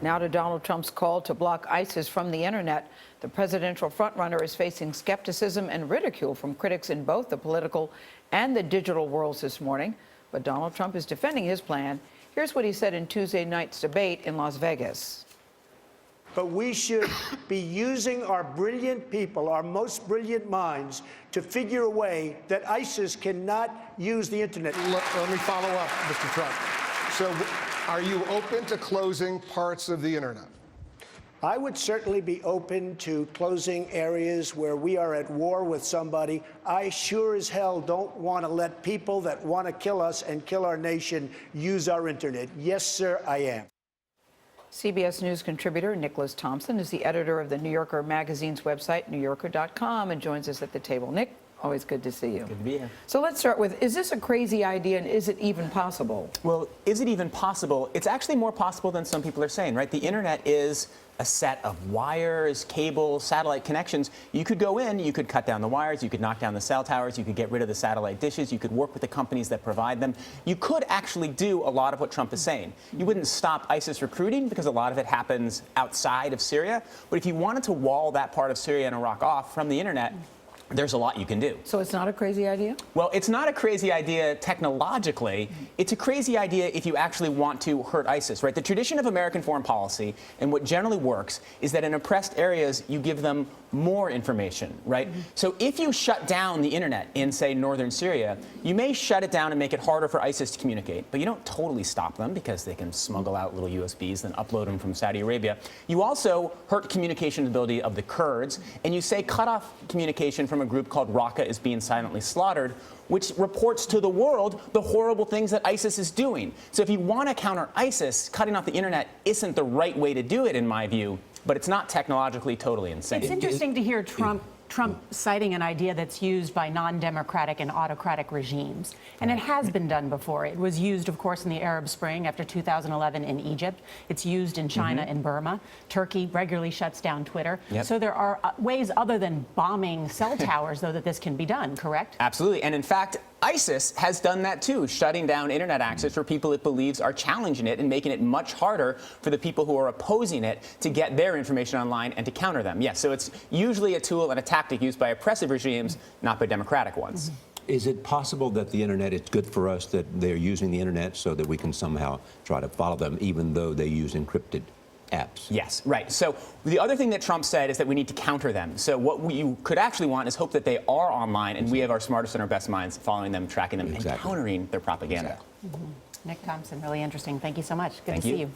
Now to Donald Trump's call to block ISIS from the internet. The presidential frontrunner is facing skepticism and ridicule from critics in both the political and the digital worlds this morning. But Donald Trump is defending his plan. Here's what he said in Tuesday night's debate in Las Vegas. But we should be using our brilliant people, our most brilliant minds, to figure a way that ISIS cannot use the internet. Let me follow up, Mr. Trump. So are you open to closing parts of the internet? I would certainly be open to closing areas where we are at war with somebody. I sure as hell don't want to let people that want to kill us and kill our nation use our internet. Yes, sir, I am. CBS News contributor Nicholas Thompson is the editor of the New Yorker magazine's website, newyorker.com, and joins us at the table. Nick, always good to see you. Good to be here. So let's start with, is this a crazy idea, and is it even possible? Well, is it even possible? It's actually more possible than some people are saying, right? The internet is a set of wires, cables, satellite connections. You could go in, you could cut down the wires, you could knock down the cell towers, you could get rid of the satellite dishes, you could work with the companies that provide them. You could actually do a lot of what Trump is saying. You wouldn't stop ISIS recruiting because a lot of it happens outside of Syria. But if you wanted to wall that part of Syria and Iraq off from the internet, there's a lot you can do. So it's not a crazy idea? Well, it's not a crazy idea technologically. It's a crazy idea if you actually want to hurt ISIS, right? The tradition of American foreign policy and what generally works is that in oppressed areas, you give them more information, right? So if you shut down the internet in, say, northern Syria, you may shut it down and make it harder for ISIS to communicate, but you don't totally stop them because they can smuggle out little USBs and upload them from Saudi Arabia. You also hurt communication ability of the Kurds, and you say cut off communication from a group called Raqqa is being silently slaughtered, which reports to the world the horrible things that ISIS is doing. So if you want to counter ISIS, cutting off the internet isn't the right way to do it, in my view, but it's not technologically totally insane. It's interesting to hear Trump citing an idea that's used by non-democratic and autocratic regimes. And it has been done before. It was used, of course, in the Arab Spring after 2011 in Egypt. It's used in China and Burma. Turkey regularly shuts down Twitter. So there are ways other than bombing cell towers, though, that this can be done, correct? Absolutely. And in fact, ISIS has done that too, shutting down internet access for people it believes are challenging it and making it much harder for the people who are opposing it to get their information online and to counter them. Yes, so it's usually a tool and a tactic used by oppressive regimes, not by democratic ones. Is it possible that the internet is good for us, that they're using the internet so that we can somehow try to follow them, even though they use encrypted apps? Yes, right. So the other thing that Trump said is that we need to counter them. So what you could actually want is hope that they are online, and we have our smartest and our best minds following them, tracking them, and countering their propaganda. Nick Thompson, really interesting. Thank you so much. Good to see you.